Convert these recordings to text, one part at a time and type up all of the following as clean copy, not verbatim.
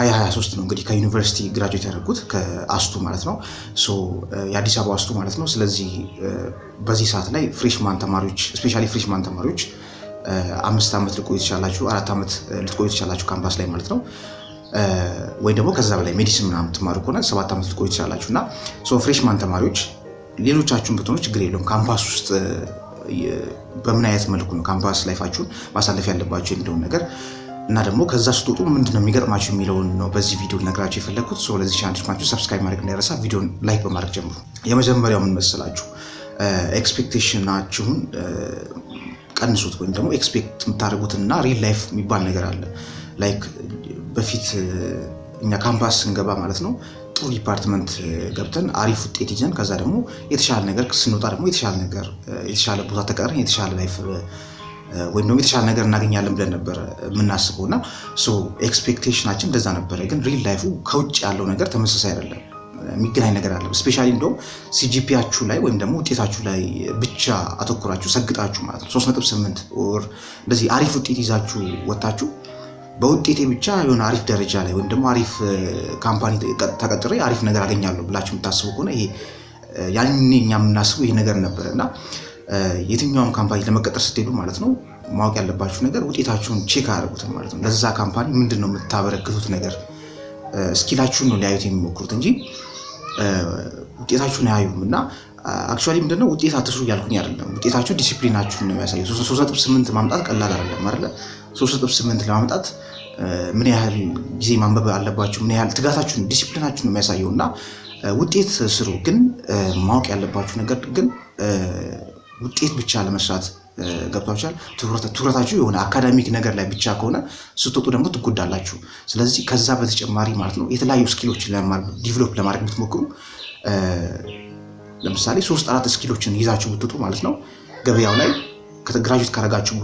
በ2023 ነው እንግዲህ ከዩኒቨርሲቲ ግራጁዌት ያደረኩት ከአስቱ ማለት ነው። ሶ የአዲስ አበባ አስቱ ማለት ነው። ስለዚህ በዚህ ሰዓት ላይ ፍሬሽማን ተማሪዎች ስፔሻሊ ፍሬሽማን ተማሪዎች 5 ዓመት ልትቆዩ ትችላላችሁ፣ 4 ዓመት ልትቆዩ ትችላላችሁ ካምፓስ ላይ ማለት ነው። ወይ ደግሞ ከዛ በላይ ሜዲሲን ምናምን ትማሩ ከሆነ 7 ዓመት ልትቆዩ ትችላላችሁ። እና ሶ ፍሬሽማን ተማሪዎች ሌሎቻችሁን ብትሆኑ ችግር የለውም። ካምፓስ ውስጥ በምን አይነት መልኩ ነው ካምፓስ ላይፋችሁን ማሳለፍ ያለባችሁ የሚለውን ነገር እና ደግሞ ከዛ ስትወጡ ምንድነው የሚገጥማችሁ የሚለውን ነው በዚህ ቪዲዮ ልነግራችሁ የፈለኩት። ሶ ለዚህ ቻናል ድርማችሁ ሰብስክራይብ ማድረግ እንዳይረሳ፣ ቪዲዮን ላይክ በማድረግ ጀምሩ። የመጀመሪያው ምን መሰላችሁ? ኤክስፔክቴሽናችሁን ቀንሱት። ወይም ደግሞ ኤክስፔክት የምታደርጉትና ሪል ላይፍ የሚባል ነገር አለ። ላይክ በፊት እኛ ካምፓስ ስንገባ ማለት ነው ጥሩ ዲፓርትመንት ገብተን አሪፍ ውጤት ይዘን ከዛ ደግሞ የተሻለ ነገር ስንወጣ ደግሞ የተሻለ ቦታ ተቀርን የተሻለ ላይፍ ወይም ደግሞ የተሻለ ነገር እናገኛለን ብለን ነበር የምናስበው። እና ሶ ኤክስፔክቴሽናችን እንደዛ ነበረ። ግን ሪል ላይፉ ከውጭ ያለው ነገር ተመሳሳይ አይደለም፣ የሚገናኝ ነገር አለ። ስፔሻሊ እንደውም ሲጂፒያችሁ ላይ ወይም ደግሞ ውጤታችሁ ላይ ብቻ አተኩራችሁ ሰግጣችሁ ማለት ነው 3.8 ወር እንደዚህ አሪፍ ውጤት ይዛችሁ ወጣችሁ በውጤቴ ብቻ የሆነ አሪፍ ደረጃ ላይ ወይም ደግሞ አሪፍ ካምፓኒ ተቀጥሬ አሪፍ ነገር አገኛለሁ ብላችሁ የምታስቡ ከሆነ ይሄ ያኔ እኛ የምናስበው ይሄ ነገር ነበር። እና የትኛውም ካምፓኒ ለመቀጠር ስትሄዱ ማለት ነው ማወቅ ያለባችሁ ነገር ውጤታችሁን ቼክ አድርጉት ማለት ነው። ለዛ ካምፓኒ ምንድነው የምታበረክቱት ነገር፣ ስኪላችሁን ነው ሊያዩት የሚሞክሩት እንጂ ውጤታችሁን አያዩም። እና አክቹአሊ ምንድነው ውጤት አትስሩ እያልኩኝ አይደለም። ውጤታችሁ ዲሲፕሊናችሁን ነው የሚያሳየው። 3.8 ማምጣት ቀላል አይደለም አይደለ? 3.8 ለማምጣት ምን ያህል ጊዜ ማንበብ አለባችሁ፣ ምን ያህል ትጋታችሁን ዲሲፕሊናችሁን ነው የሚያሳየው። እና ውጤት ስሩ። ግን ማወቅ ያለባችሁ ነገር ግን ውጤት ብቻ ለመስራት ገብታችኋል። ትኩረታችሁ የሆነ አካዳሚክ ነገር ላይ ብቻ ከሆነ ስትወጡ ደግሞ ትጎዳላችሁ። ስለዚህ ከዛ በተጨማሪ ማለት ነው የተለያዩ ስኪሎችን ዲቨሎፕ ለማድረግ ብትሞክሩ፣ ለምሳሌ 3-4 ስኪሎችን ይዛችሁ ብትወጡ ማለት ነው ገበያው ላይ ከግራጁዌት ካረጋችሁ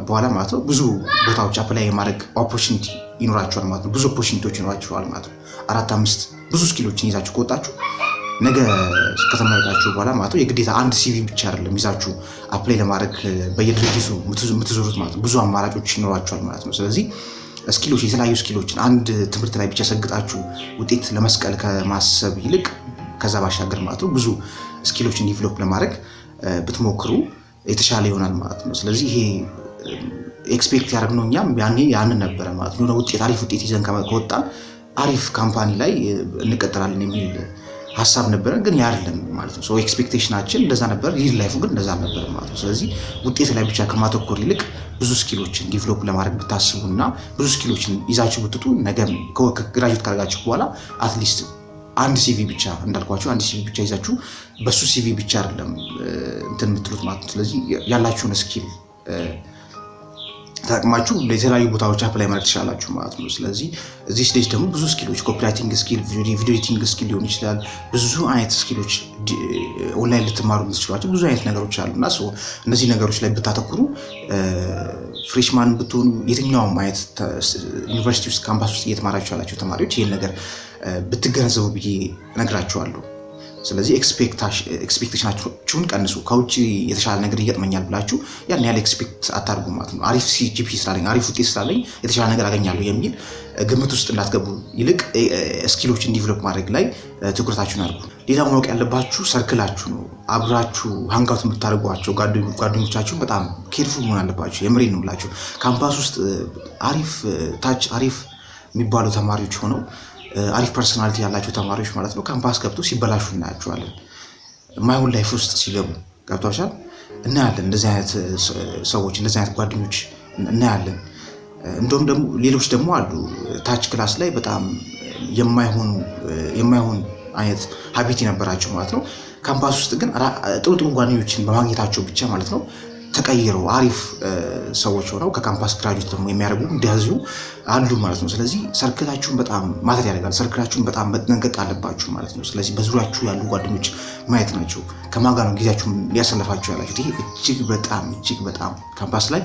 በኋላ ማለት ነው ብዙ ቦታዎች አፕላይ የማድረግ ኦፖርቹኒቲ ይኖራችኋል ማለት ነው። ብዙ ኦፖርቹኒቲዎች ይኖራችኋል ማለት ነው። 4-5 ብዙ ስኪሎችን ይዛችሁ ከወጣችሁ ነገ ከተመረቃችሁ በኋላ ማለት ነው የግዴታ አንድ ሲቪ ብቻ አይደለም ይዛችሁ አፕላይ ለማድረግ በየድርጅቱ የምትዞሩት ማለት ነው። ብዙ አማራጮች ይኖራችኋል ማለት ነው። ስለዚህ ስኪሎች፣ የተለያዩ ስኪሎችን አንድ ትምህርት ላይ ብቻ ሰግጣችሁ ውጤት ለመስቀል ከማሰብ ይልቅ ከዛ ባሻገር ማለት ነው ብዙ ስኪሎችን ዲቨሎፕ ለማድረግ ብትሞክሩ የተሻለ ይሆናል ማለት ነው። ስለዚህ ይሄ ኤክስፔክት ያደረግነው እኛም ያንን ነበረ ማለት ነው። የሆነ ውጤት አሪፍ ውጤት ይዘን ከወጣን አሪፍ ካምፓኒ ላይ እንቀጥላለን የሚል ሀሳብ ነበረ። ግን ያ አይደለም ማለት ነው። ሶ ኤክስፔክቴሽናችን እንደዛ ነበር፣ ሪል ላይፉ ግን እንደዛ ነበር ማለት ነው። ስለዚህ ውጤት ላይ ብቻ ከማተኮር ይልቅ ብዙ ስኪሎችን ዲቨሎፕ ለማድረግ ብታስቡና ብዙ ስኪሎችን ይዛችሁ ብትጡ ነገ ግራጁዌት ካደረጋችሁ በኋላ አትሊስት አንድ ሲቪ ብቻ እንዳልኳችሁ አንድ ሲቪ ብቻ ይዛችሁ በሱ ሲቪ ብቻ አይደለም እንትን የምትሉት ማለት ነው። ስለዚህ ያላችሁን ስኪል ተጠቅማችሁ ለተለያዩ ቦታዎች አፕላይ ማድረግ ትችላላችሁ ማለት ነው። ስለዚህ እዚህ ስቴጅ ደግሞ ብዙ ስኪሎች ኮፒራይቲንግ ስኪል፣ ቪዲዮ ኤዲቲንግ ስኪል ሊሆን ይችላል። ብዙ አይነት ስኪሎች ኦንላይን ልትማሩ የምትችሏቸው ብዙ አይነት ነገሮች አሉና እነዚህ ነገሮች ላይ ብታተኩሩ ፍሬሽማን ብትሆኑ የትኛውም አይነት ዩኒቨርሲቲ ውስጥ ካምፓስ ውስጥ እየተማራችሁ ያላችሁ ተማሪዎች ይህን ነገር ብትገነዘቡ ብዬ እነግራችኋለሁ። ስለዚህ ኤክስፔክቴሽናችሁን ቀንሱ። ከውጭ የተሻለ ነገር ይገጥመኛል ብላችሁ ያን ያህል ኤክስፔክት አታርጉ ማለት ነው። አሪፍ ሲጂፒ ስላለኝ አሪፍ ውጤት ስላለኝ የተሻለ ነገር አገኛለሁ የሚል ግምት ውስጥ እንዳትገቡ፣ ይልቅ ስኪሎችን ዲቨሎፕ ማድረግ ላይ ትኩረታችሁን አድርጉ። ሌላው ማወቅ ያለባችሁ ሰርክላችሁ ነው። አብራችሁ ሃንጋውት የምታደርጓቸው ጓደኞቻችሁ በጣም ኬርፉል መሆን አለባችሁ። የምሬን ነው ብላችሁ ካምፓስ ውስጥ አሪፍ የሚባሉ ተማሪዎች ሆነው አሪፍ ፐርሰናሊቲ ያላቸው ተማሪዎች ማለት ነው ካምፓስ ገብቶ ሲበላሹ እናያቸዋለን። ማይሆን ላይፍ ውስጥ ሲገቡ ገብቷችኋል እናያለን። እንደዚህ አይነት ሰዎች፣ እንደዚህ አይነት ጓደኞች እናያለን። እንደውም ደግሞ ሌሎች ደግሞ አሉ ታች ክላስ ላይ በጣም የማይሆን አይነት ሀቢት የነበራቸው ማለት ነው። ካምፓስ ውስጥ ግን ጥሩ ጓደኞችን በማግኘታቸው ብቻ ማለት ነው ተቀይረው አሪፍ ሰዎች ሆነው ከካምፓስ ግራጁዌት ደግሞ የሚያደርጉ እንደዚሁ አሉ ማለት ነው። ስለዚህ ሰርክላችሁን በጣም ማተር ያደርጋል። ሰርክላችሁን በጣም መጠንቀቅ አለባችሁ ማለት ነው። ስለዚህ በዙሪያችሁ ያሉ ጓደኞች ማየት ናቸው። ከማን ጋር ነው ጊዜያችሁን ሊያሳልፋችሁ ያላችሁት? ይሄ እጅግ በጣም ካምፓስ ላይ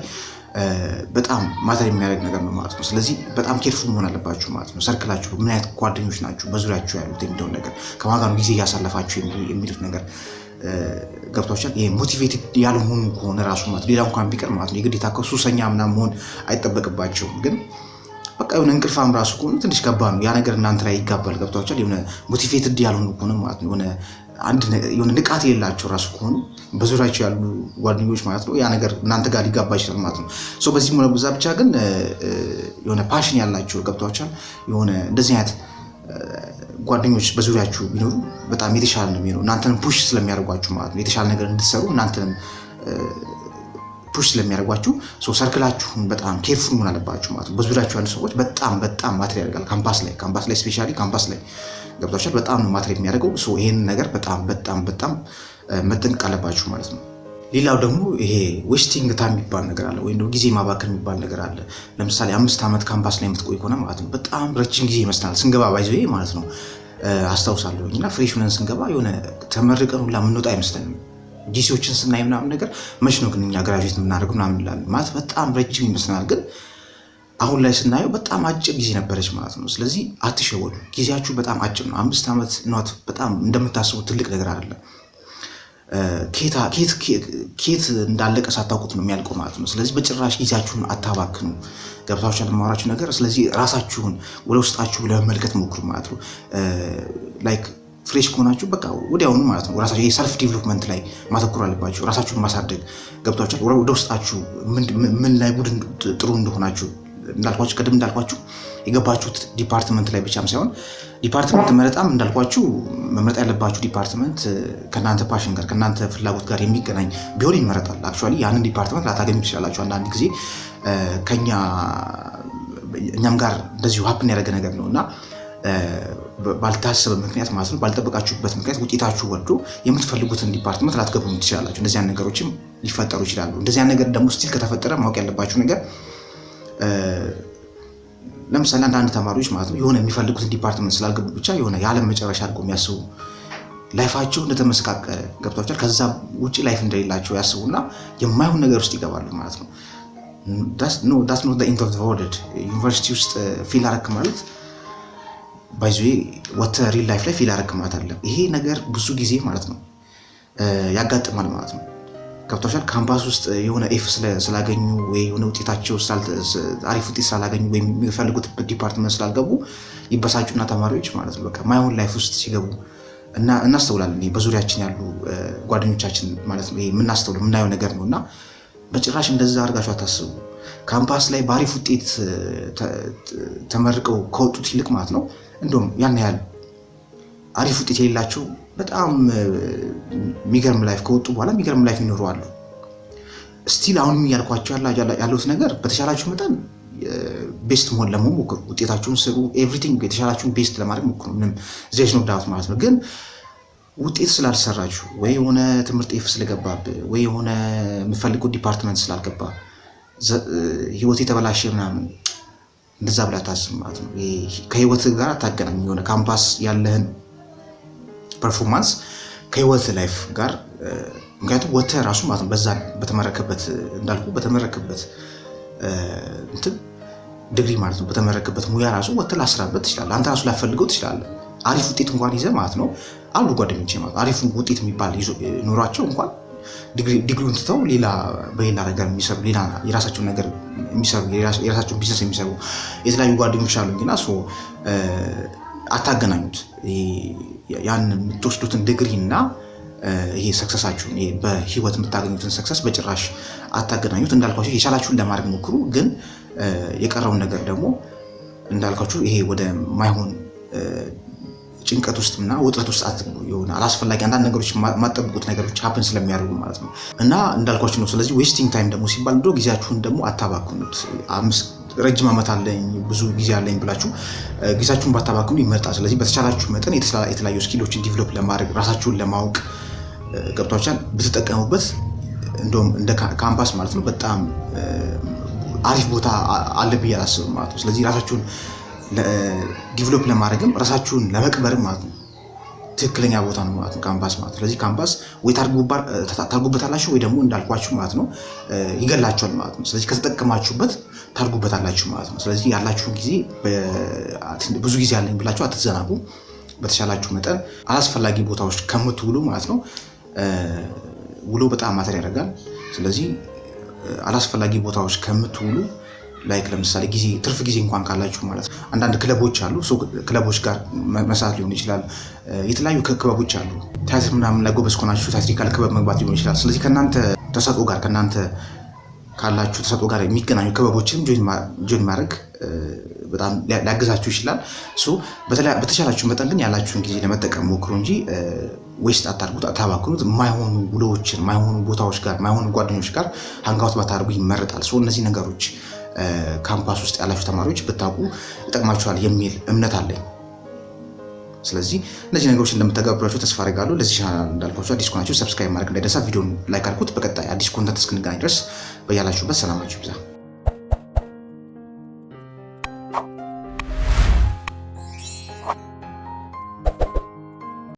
በጣም ማተር የሚያደርግ ነገር ነው ማለት ነው። ስለዚህ በጣም ኬርፉል መሆን አለባችሁ ማለት ነው። ሰርክላችሁ ምን አይነት ጓደኞች ናቸው በዙሪያችሁ ያሉት የሚለውን ነገር፣ ከማን ጋር ነው ጊዜ እያሳለፋችሁ የሚሉት ነገር ገብቷችኋል። ይሄ ሞቲቬትድ ያልሆኑ ከሆነ ራሱ ማለት ሌላ እንኳን ቢቀር ማለት ነው የግዴታ ከሱሰኛ ምናምን መሆን አይጠበቅባቸውም። ግን በቃ የሆነ እንቅልፋም ራሱ ከሆነ ትንሽ ከባድ ነው ያ ነገር እናንተ ላይ ይጋባል። ገብቷችኋል? የሆነ ሞቲቬትድ ያልሆኑ ከሆነ ማለት ነው የሆነ ንቃት የሌላቸው ራሱ ከሆኑ በዙሪያቸው ያሉ ጓደኞች ማለት ነው ያ ነገር እናንተ ጋር ሊጋባ ይችላል ማለት ነው። በዚህ ሙለብዛ ብቻ ግን የሆነ ፓሽን ያላቸው ገብቷችኋል? የሆነ እንደዚህ አይነት ጓደኞች በዙሪያችሁ ቢኖሩ በጣም የተሻለ ነው የሚሆነው። እናንተንም ፑሽ ስለሚያደርጓችሁ ማለት ነው የተሻለ ነገር እንድትሰሩ እናንተንም ፑሽ ስለሚያደርጓችሁ ሰርክላችሁን በጣም ኬርፉል መሆን አለባችሁ ማለት ነው። በዙሪያችሁ ያሉ ሰዎች በጣም ማተር ያደርጋል። ካምፓስ ላይ ስፔሻሊ ካምፓስ ላይ ገብቷችኋል? በጣም ነው ማተር የሚያደርገው። ይሄን ነገር በጣም መጠንቀቅ አለባችሁ ማለት ነው። ሌላው ደግሞ ይሄ ዌስቲንግ ታይም የሚባል ነገር አለ፣ ወይም ደግሞ ጊዜ ማባከን የሚባል ነገር አለ። ለምሳሌ 5 ዓመት ካምፓስ ላይ የምትቆይ ከሆነ ማለት ነው በጣም ረጅም ጊዜ ይመስላል ስንገባ ባይዘው ማለት ነው። አስታውሳለሁ እና ፍሬሽ ሆነን ስንገባ የሆነ ተመርቀን ሁላ የምንወጣ አይመስለንም። ጂሲዎችን ስናይ ምናምን ነገር መች ነው ግን እኛ ግራጁዌት የምናደርገው ምናምን እንላለን ማለት በጣም ረጅም ይመስላል፣ ግን አሁን ላይ ስናየው በጣም አጭር ጊዜ ነበረች ማለት ነው። ስለዚህ አትሸወዱ፣ ጊዜያችሁ በጣም አጭር ነው። 5 ዓመት ኖት በጣም እንደምታስቡት ትልቅ ነገር አይደለም። ኬት እንዳለቀ ሳታውቁት ነው የሚያልቀው ማለት ነው። ስለዚህ በጭራሽ ጊዜያችሁን አታባክኑ። ገብታችኋል ለማወራችሁ ነገር። ስለዚህ ራሳችሁን ወደ ውስጣችሁ ለመመልከት ሞክሩ ማለት ነው። ላይክ ፍሬሽ ከሆናችሁ በቃ ወዲያውኑ ማለት ነው ራሳችሁ የሰልፍ ዲቨሎፕመንት ላይ ማተኮር አለባችሁ። ራሳችሁን ማሳደግ ገብታችኋል። ወደ ውስጣችሁ ምን ላይ ቡድን ጥሩ እንደሆናችሁ እንዳልኳችሁ ቅድም እንዳልኳችሁ የገባችሁት ዲፓርትመንት ላይ ብቻም ሳይሆን ዲፓርትመንት መረጣም እንዳልኳችሁ መምረጥ ያለባችሁ ዲፓርትመንት ከእናንተ ፓሽን ጋር ከእናንተ ፍላጎት ጋር የሚገናኝ ቢሆን ይመረጣል። አክቹዋሊ ያንን ዲፓርትመንት ላታገኙ ትችላላችሁ። አንዳንድ ጊዜ እኛም ጋር እንደዚሁ ሀፕን ያደረገ ነገር ነው እና ባልታሰበ ምክንያት ማለት ነው ባልጠበቃችሁበት ምክንያት ውጤታችሁ ወርዶ የምትፈልጉትን ዲፓርትመንት ላትገቡ ትችላላችሁ። እንደዚያን ነገሮችም ሊፈጠሩ ይችላሉ። እንደዚያን ነገር ደግሞ ስቲል ከተፈጠረ ማወቅ ያለባችሁ ነገር ለምሳሌ አንዳንድ ተማሪዎች ማለት ነው የሆነ የሚፈልጉትን ዲፓርትመንት ስላልገቡ ብቻ የሆነ የዓለም መጨረሻ አድርገው የሚያስቡ ላይፋቸው እንደተመሰቃቀለ ገብቷቸዋል። ከዛ ውጭ ላይፍ እንደሌላቸው ያስቡና የማይሆን ነገር ውስጥ ይገባሉ ማለት ነው። ዳስ ኖት ዘ ኢንድ ኦፍ ዘ ወርልድ። ዩኒቨርሲቲ ውስጥ ፊል አረክ ማለት ባይዞ ወተ ሪል ላይፍ ላይ ፊል አረክ ማለት አለ። ይሄ ነገር ብዙ ጊዜ ማለት ነው ያጋጥማል ማለት ነው። ገብቷቸዋል። ካምፓስ ውስጥ የሆነ ኤፍ ስላገኙ ወይ የሆነ ውጤታቸው አሪፍ ውጤት ስላላገኙ ወይም የሚፈልጉት ዲፓርትመንት ስላልገቡ ይበሳጩና ተማሪዎች ማለት ነው በቃ ማይሆን ላይፍ ውስጥ ሲገቡ እና እናስተውላለን። በዙሪያችን ያሉ ጓደኞቻችን ማለት ነው የምናስተውለው የምናየው ነገር ነው እና በጭራሽ እንደዛ አድርጋችሁ አታስቡ። ካምፓስ ላይ በአሪፍ ውጤት ተመርቀው ከወጡት ይልቅ ማለት ነው እንደውም ያን ያህል አሪፍ ውጤት የሌላቸው በጣም የሚገርም ላይፍ ከወጡ በኋላ የሚገርም ላይፍ ይኖሩ አሉ። ስቲል አሁንም እያልኳቸው ያለሁት ነገር በተሻላችሁ መጠን ቤስት መሆን ለመሞክሩ ውጤታችሁን ስሩ። ኤቭሪቲንግ የተሻላችሁን ቤስት ለማድረግ ሞክሩ። ምንም ዜሽ ነው ዳውት ማለት ነው። ግን ውጤት ስላልሰራችሁ ወይ የሆነ ትምህርት ኤፍ ስለገባብ ወይ የሆነ የምፈልገው ዲፓርትመንት ስላልገባ ህይወት የተበላሸ ምናምን እንደዛ ብላ ታስብ ማለት ነው። ከህይወት ጋር አታገናኝ። የሆነ ካምፓስ ያለህን ፐርፎርማንስ ከህይወት ላይፍ ጋር ምክንያቱም ወተ ራሱ ማለት ነው በዛ በተመረከበት እንዳልኩ በተመረከበት እንትን ዲግሪ ማለት ነው በተመረከበት ሙያ ራሱ ወተ ላስራበት ትችላለህ። አንተ ራሱ ላፈልገው ትችላለህ። አሪፍ ውጤት እንኳን ይዘህ ማለት ነው አሉ ጓደኞቼ ማለት አሪፍ ውጤት የሚባል ኖሯቸው እንኳን ዲግሪውን ትተው በሌላ ነገር የሚሰሩ ሌላ የራሳቸውን ነገር የሚሰሩ የራሳቸውን ቢዝነስ የሚሰሩ የተለያዩ ጓደኞች አሉኝና አታገናኙት። ያን የምትወስዱትን ዲግሪ እና ይሄ ሰክሰሳችሁን በህይወት የምታገኙትን ሰክሰስ በጭራሽ አታገናኙት። እንዳልኳችሁ የቻላችሁን ለማድረግ ሞክሩ። ግን የቀረውን ነገር ደግሞ እንዳልኳችሁ ይሄ ወደ ማይሆን ጭንቀት ውስጥና ውጥረት ውስጥ አትግቡ። የሆነ አላስፈላጊ አንዳንድ ነገሮች ማጠብቁት ነገሮች ሀፕን ስለሚያደርጉ ማለት ነው እና እንዳልኳችሁ ነው። ስለዚህ ዌስቲንግ ታይም ደግሞ ሲባል ጊዜያችሁን ደግሞ አታባክኑት። ረጅም ዓመት አለኝ ብዙ ጊዜ አለኝ ብላችሁ ጊዜያችሁን ባታባክኑ ይመርጣል። ስለዚህ በተቻላችሁ መጠን የተለያዩ ስኪሎችን ዲቨሎፕ ለማድረግ ራሳችሁን ለማወቅ ገብቷችኋል ብትጠቀሙበት እንደውም እንደ ካምፓስ ማለት ነው በጣም አሪፍ ቦታ አለ ብዬ አላስብም ማለት ነው። ስለዚህ ራሳችሁን ዲቨሎፕ ለማድረግም ራሳችሁን ለመቅበርም ማለት ነው ትክክለኛ ቦታ ነው ማለት ነው ካምፓስ ማለት። ስለዚህ ካምፓስ ወይ ታርጉበታላችሁ ወይ ደግሞ እንዳልኳችሁ ማለት ነው ይገላችኋል ማለት ነው። ስለዚህ ከተጠቀማችሁበት ታርጉበታላችሁ ማለት ነው። ስለዚህ ያላችሁን ጊዜ ብዙ ጊዜ አለኝ ብላችሁ አትዘናጉ። በተሻላችሁ መጠን አላስፈላጊ ቦታዎች ከምትውሉ ማለት ነው ውሎ በጣም ማተር ያደርጋል። ስለዚህ አላስፈላጊ ቦታዎች ከምትውሉ ላይክ ለምሳሌ ጊዜ ትርፍ ጊዜ እንኳን ካላችሁ ማለት ነው አንዳንድ ክለቦች አሉ። ክለቦች ጋር መስራት ሊሆን ይችላል። የተለያዩ ክበቦች አሉ። ቲያትር ምናምን ላይ ጎበዝ ከሆናችሁ ቲያትሪካል ክበብ መግባት ሊሆን ይችላል። ስለዚህ ከእናንተ ተሰጥኦ ጋር ከእናንተ ካላችሁ ተሰጥኦ ጋር የሚገናኙ ክበቦችን ጆይን ማድረግ በጣም ሊያግዛችሁ ይችላል። በተቻላችሁ መጠን ግን ያላችሁን ጊዜ ለመጠቀም ሞክሩ እንጂ ዌስት አታርጉት፣ አታባክኑት። የማይሆኑ ውሎችን፣ የማይሆኑ ቦታዎች ጋር፣ የማይሆኑ ጓደኞች ጋር ሃንጋውት ባታደርጉ ይመረጣል። እነዚህ ነገሮች ካምፓስ ውስጥ ያላችሁ ተማሪዎች ብታውቁ ይጠቅማችኋል የሚል እምነት አለኝ። ስለዚህ እነዚህ ነገሮች እንደምትተገብሯቸው ተስፋ አደርጋለሁ። ለዚህ ቻናል እንዳልኳችሁ አዲስ ከሆናችሁ ሰብስክራይብ ማድረግ እንዳይረሳ፣ ቪዲዮን ላይክ አድርጉት። በቀጣይ አዲስ ኮንተንት እስክንገናኝ ድረስ በያላችሁበት ሰላማችሁ ይብዛ።